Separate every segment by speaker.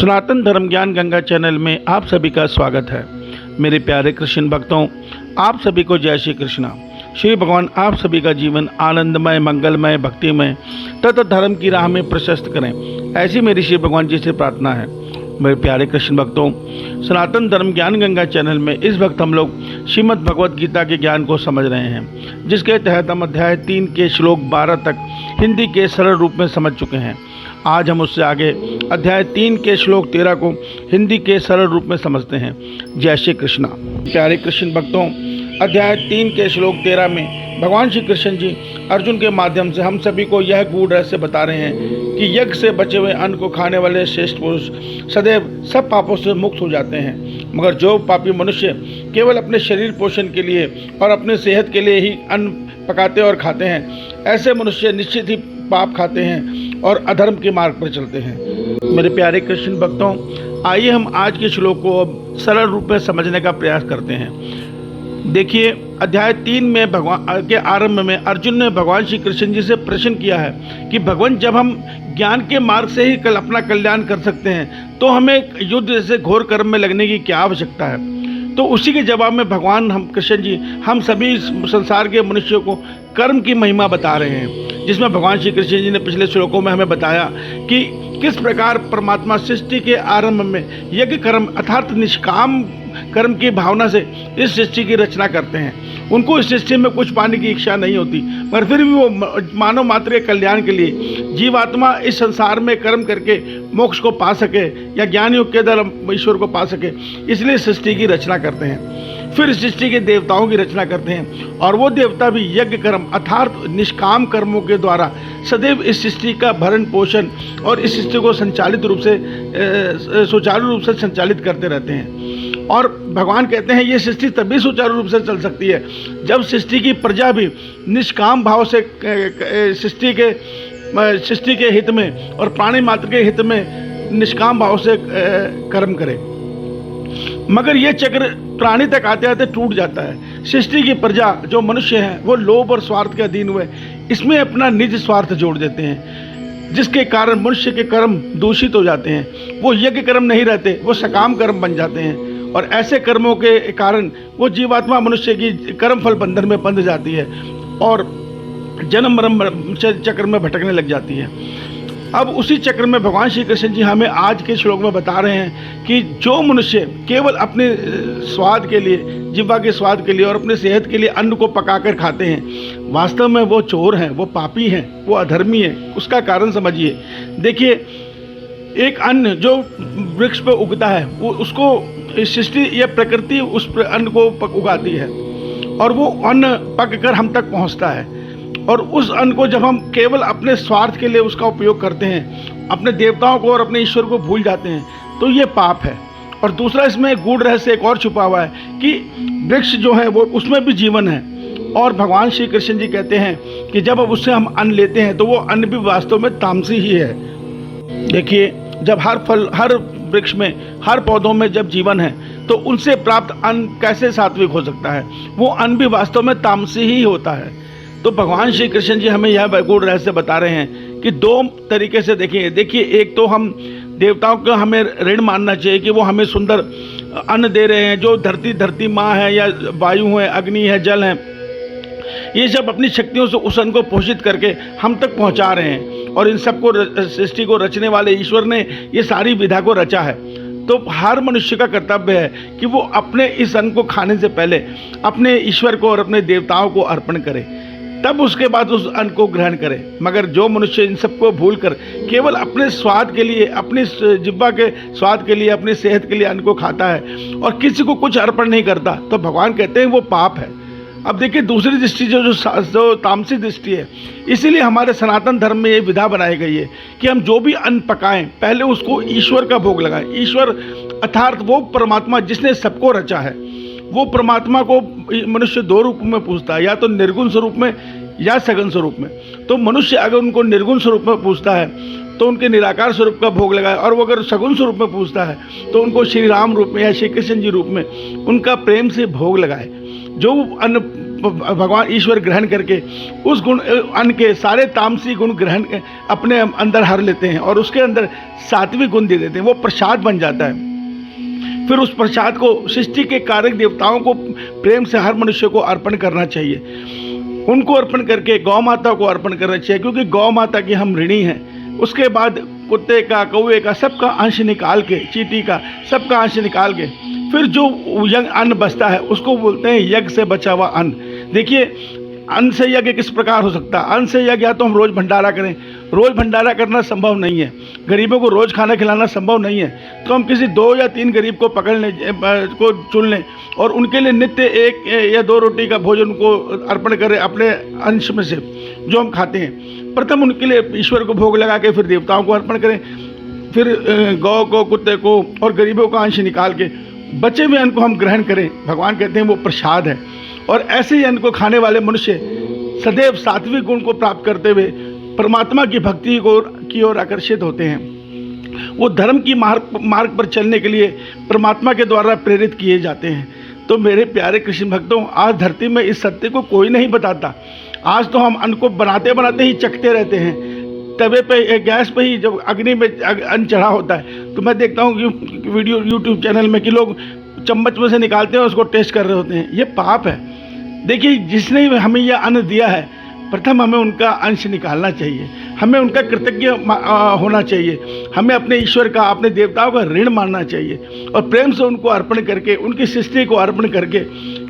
Speaker 1: सनातन धर्म ज्ञान गंगा चैनल में आप सभी का स्वागत है। मेरे प्यारे कृष्ण भक्तों, आप सभी को जय श्री कृष्णा। श्री भगवान आप सभी का जीवन आनंदमय, मंगलमय, भक्तिमय तथा धर्म की राह में प्रशस्त करें, ऐसी मेरी श्री भगवान जी से प्रार्थना है। मेरे प्यारे कृष्ण भक्तों, सनातन धर्म ज्ञान गंगा चैनल में इस वक्त हम लोग श्रीमद् भगवद गीता के ज्ञान को समझ रहे हैं, जिसके तहत हम अध्याय 3 के श्लोक 12 तक हिंदी के सरल रूप में समझ चुके हैं। आज हम उससे आगे अध्याय 3 के श्लोक 13 को हिंदी के सरल रूप में समझते हैं। जय श्री कृष्णा। प्यारे कृष्ण भक्तों, अध्याय 3 के श्लोक 13 में भगवान श्री कृष्ण जी अर्जुन के माध्यम से हम सभी को यह गूढ़ रहस्य बता रहे हैं कि यज्ञ से बचे हुए अन्न को खाने वाले श्रेष्ठ पुरुष सदैव सब पापों से मुक्त हो जाते हैं, मगर जो पापी मनुष्य केवल अपने शरीर पोषण के लिए और अपने सेहत के लिए ही अन्न पकाते और खाते हैं, ऐसे मनुष्य निश्चित ही पाप खाते हैं और अधर्म के मार्ग पर चलते हैं। मेरे प्यारे कृष्ण भक्तों, आइए हम आज के श्लोक को अब सरल रूप में समझने का प्रयास करते हैं। देखिए, अध्याय 3 में भगवान के आरंभ में अर्जुन ने भगवान श्री कृष्ण जी से प्रश्न किया है कि भगवान, जब हम ज्ञान के मार्ग से ही अपना कल्याण कर सकते हैं तो हमें युद्ध जैसे घोर कर्म में लगने की क्या आवश्यकता है। तो उसी के जवाब में भगवान हम कृष्ण जी हम सभी संसार के मनुष्यों को कर्म की महिमा बता रहे हैं, जिसमें भगवान श्री कृष्ण जी ने पिछले श्लोकों में हमें बताया कि किस प्रकार परमात्मा सृष्टि के आरंभ में यज्ञ कर्म अर्थात निष्काम कर्म की भावना से इस सृष्टि की रचना करते हैं। उनको इस सृष्टि में कुछ पाने की इच्छा नहीं होती, पर फिर भी वो मानव मात्र के कल्याण के लिए जीवात्मा इस संसार में कर्म करके मोक्ष को पा सके या ज्ञान योग के द्वारा ईश्वर को पा सके, इसलिए सृष्टि की रचना करते हैं। फिर सृष्टि के देवताओं की रचना करते हैं और वो देवता भी यज्ञ कर्म अर्थात निष्काम कर्मों के द्वारा सदैव इस सृष्टि का भरण पोषण और इस सृष्टि को संचालित रूप से सुचारू रूप से संचालित करते रहते हैं। और भगवान कहते हैं ये सृष्टि तभी सुचारू रूप से चल सकती है जब सृष्टि की प्रजा भी निष्काम भाव से सृष्टि के हित में और प्राणी मात्र के हित में निष्काम भाव से कर्म करे। मगर ये चक्र प्राणी तक आते आते टूट जाता है। सृष्टि की प्रजा जो मनुष्य हैं वो लोभ और स्वार्थ के अधीन हुए इसमें अपना निज स्वार्थ जोड़ देते हैं, जिसके कारण मनुष्य के कर्म दूषित हो जाते हैं। वो यज्ञ कर्म नहीं रहते, वो सकाम कर्म बन जाते हैं और ऐसे कर्मों के कारण वो जीवात्मा मनुष्य की कर्म फल बंधन में बंध जाती है और जन्म मरण चक्र में भटकने लग जाती है। अब उसी चक्र में भगवान श्री कृष्ण जी हमें आज के श्लोक में बता रहे हैं कि जो मनुष्य केवल अपने स्वाद के लिए, जिह्वा के स्वाद के लिए और अपने सेहत के लिए अन्न को पकाकर खाते हैं, वास्तव में वो चोर हैं, वो पापी हैं, वो अधर्मी हैं। उसका कारण समझिए। देखिए, एक अन्न जो वृक्ष पर उगता है वो उसको सृष्टि या प्रकृति उस अन्न को उगाती है और वो अन्न पककर हम तक पहुंचता है। और उस अन्न को जब हम केवल अपने स्वार्थ के लिए उसका उपयोग करते हैं, अपने देवताओं को और अपने ईश्वर को भूल जाते हैं, तो ये पाप है। और दूसरा इसमें गूढ़ रहस्य एक और छुपा हुआ है कि वृक्ष जो है वो उसमें भी जीवन है। और भगवान श्री कृष्ण जी कहते हैं कि जब उससे हम अन्न लेते हैं तो वो अन्न भी वास्तव में तामसी ही है। देखिए, जब हर वृक्ष में, हर पौधों में जब जीवन है तो उनसे प्राप्त अन्न कैसे सात्विक हो सकता है? वो अन्न भी वास्तव में तामसी ही होता है। तो भगवान श्री कृष्ण जी हमें यह गूढ़ रहस्य बता रहे हैं कि दो तरीके से देखिए, एक तो हम देवताओं का हमें ऋण मानना चाहिए कि वो हमें सुंदर अन्न दे रहे हैं, जो धरती माँ है या वायु है, अग्नि है, जल है, ये सब अपनी शक्तियों से उस अन्न को पोषित करके हम तक पहुंचा रहे हैं। और इन सबको सृष्टि को रचने वाले ईश्वर ने ये सारी विधा को रचा है। तो हर मनुष्य का कर्तव्य है कि वो अपने इस अन्न को खाने से पहले अपने ईश्वर को और अपने देवताओं को अर्पण करे, तब उसके बाद उस अन्न को ग्रहण करे। मगर जो मनुष्य इन सबको भूल कर केवल अपने स्वाद के लिए, अपनी जिह्वा के स्वाद के लिए, अपनी सेहत के लिए अन्न को खाता है और किसी को कुछ अर्पण नहीं करता, तो भगवान कहते हैं वो पाप है। अब देखिए, दूसरी दृष्टि जो तामसी दृष्टि है, इसीलिए हमारे सनातन धर्म में ये विधा बनाई गई है कि हम जो भी अन्न पकाएं पहले उसको ईश्वर का भोग लगाएं। ईश्वर अर्थात वो परमात्मा जिसने सबको रचा है, वो परमात्मा को मनुष्य दो रूप में पूजता है, या तो निर्गुण स्वरूप में या सगुण स्वरूप में। तो मनुष्य अगर उनको निर्गुण स्वरूप में पूजता है तो उनके निराकार स्वरूप का भोग लगाए, और वो अगर सगुण स्वरूप में पूजता है तो उनको श्री राम रूप में या श्री कृष्ण जी रूप में उनका प्रेम से भोग लगाए। जो अन्न भगवान ईश्वर ग्रहण करके उस गुण अन्न के सारे तामसी गुण ग्रहण अपने अंदर हर लेते हैं और उसके अंदर सात्विक गुण दे देते हैं, वो प्रसाद बन जाता है। फिर उस प्रसाद को सृष्टि के कारक देवताओं को प्रेम से हर मनुष्य को अर्पण करना चाहिए। उनको अर्पण करके गौ माता को अर्पण करना चाहिए, क्योंकि गौ माता की हम ऋणी हैं। उसके बाद कुत्ते का, कौवे का, सबका अंश निकाल के, चींटी का, सबका अंश निकाल के फिर जो यज्ञ अन्न बचता है उसको बोलते हैं यज्ञ से बचा हुआ अन्न। देखिए, अन्न से यज्ञ किस प्रकार हो सकता है? अन्न से यज्ञ या तो हम रोज़ भंडारा करें, रोज़ भंडारा करना संभव नहीं है, गरीबों को रोज़ खाना खिलाना संभव नहीं है, तो हम किसी 2 या 3 गरीब को पकड़ लें, को चुन लें और उनके लिए नित्य 1 या 2 रोटी का भोजन को अर्पण करें अपने अंश में से जो हम खाते हैं। प्रथम उनके लिए ईश्वर को भोग लगा के फिर देवताओं को अर्पण करें, फिर गौ को, कुत्ते को और गरीबों का अंश निकाल के बचे हुए अन्न को हम ग्रहण करें। भगवान कहते हैं वो प्रसाद है। और ऐसे ही अन्न को खाने वाले मनुष्य सदैव सात्विक गुण को प्राप्त करते हुए परमात्मा की भक्ति की ओर आकर्षित होते हैं। वो धर्म की मार्ग पर चलने के लिए परमात्मा के द्वारा प्रेरित किए जाते हैं। तो मेरे प्यारे कृष्ण भक्तों, आज धरती में इस सत्य को कोई नहीं बताता। आज तो हम अन्न को बनाते बनाते ही चखते रहते हैं। तवे पे, गैस पे ही जब अग्नि में अन्न चढ़ा होता है तो मैं देखता हूँ कि वीडियो यूट्यूब चैनल में कि लोग चम्मच में से निकालते हैं, उसको टेस्ट कर रहे होते हैं। ये पाप है। देखिए, जिसने हमें यह अन्न दिया है, प्रथम हमें उनका अंश निकालना चाहिए, हमें उनका कृतज्ञ होना चाहिए, हमें अपने ईश्वर का, अपने देवताओं का ऋण मानना चाहिए और प्रेम से उनको अर्पण करके, उनकी सृष्टि को अर्पण करके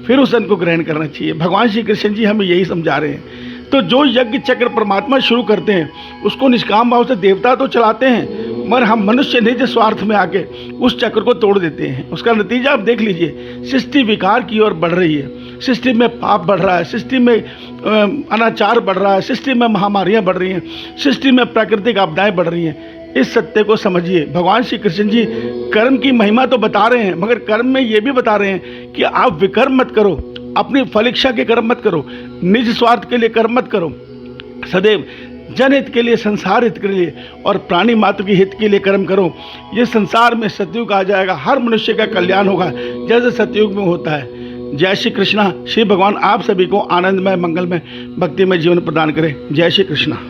Speaker 1: फिर उस अन्न को ग्रहण करना चाहिए। भगवान श्री कृष्ण जी हमें यही समझा रहे हैं। तो जो यज्ञ चक्र परमात्मा शुरू करते हैं उसको निष्काम भाव से देवता तो चलाते हैं, मगर हम मनुष्य निज स्वार्थ में आके उस चक्र को तोड़ देते हैं। उसका नतीजा आप देख लीजिए, सृष्टि विकार की ओर बढ़ रही है, सृष्टि में पाप बढ़ रहा है, सृष्टि में अनाचार बढ़ रहा है, सृष्टि में महामारियां बढ़ रही हैं, सृष्टि में प्राकृतिक आपदाएं बढ़ रही हैं। इस सत्य को समझिए। भगवान श्री कृष्ण जी कर्म की महिमा तो बता रहे हैं, मगर कर्म में ये भी बता रहे हैं कि आप विकर्म मत करो, अपनी फल इच्छा के कर्म मत करो, निज स्वार्थ के लिए कर्म मत करो, सदैव जनहित के लिए, संसार हित के लिए और प्राणी मात्र के हित के लिए कर्म करो। ये संसार में सतयुग आ जाएगा, हर मनुष्य का कल्याण होगा जैसे सतयुग में होता है। जय श्री कृष्णा। श्री भगवान आप सभी को आनंदमय, मंगलमय, भक्तिमय जीवन प्रदान करें। जय श्री कृष्णा।